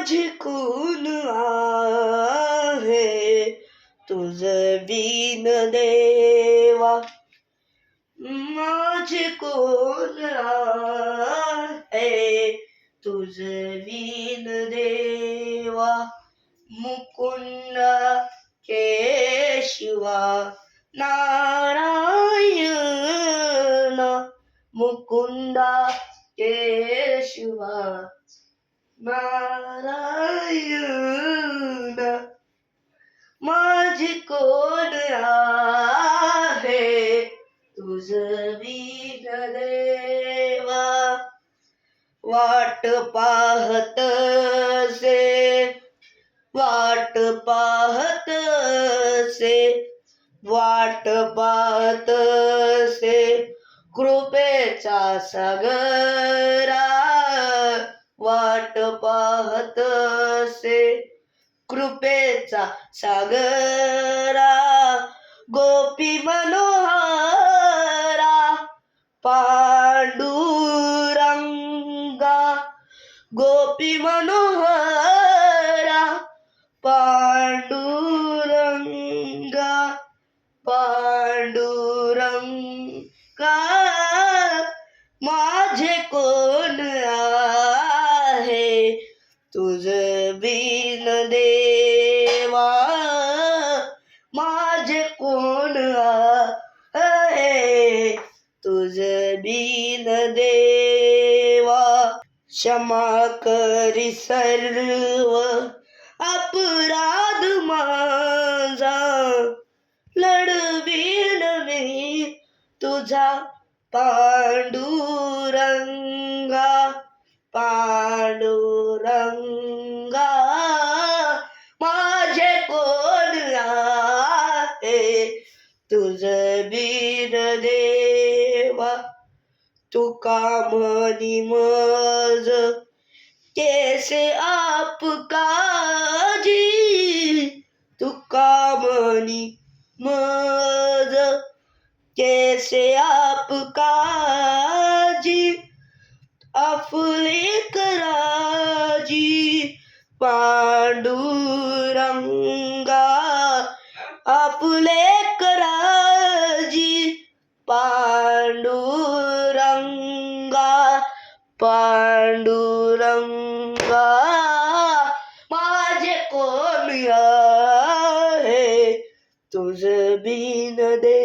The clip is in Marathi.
माझे कोण आहे तुझ बिन देवा, माझे कोण आहे तुझ बिन देवा, मुकुंदा केशवा नारायण, मुकुंदा केशवा नारायण, माझे कोण आहे तुझ बिन देवा, वाट पाहतसे, वाट पाहतसे, वाट पाहतसे कृपेचा सागरा, वाट पाहतसे कृपेचा सागरा, गोपी मनोहरा पांडुरंगा, गोपी मनोहरा पांडुरंगा, पांडुरंगा, माझे कोण आहे तुझ बिन देवा, माझे कोण आहे तुझ बिन देवा, क्षमा करी सर्व अपराध माझा, लढवीन मी तुझा पांडुरंगा, पांडुरंगा, माझे कोण आहे तुझ बिन देवा, तुका म्हणी मज कैसे आप काजी, तुका म्हणी मज कैसे आप काजी, आपले कराजी पांडुरंगा, आपले कराजी पांडुरंगा, पांडुरंगा, माझे कोण आहे तुझ बिन देवा.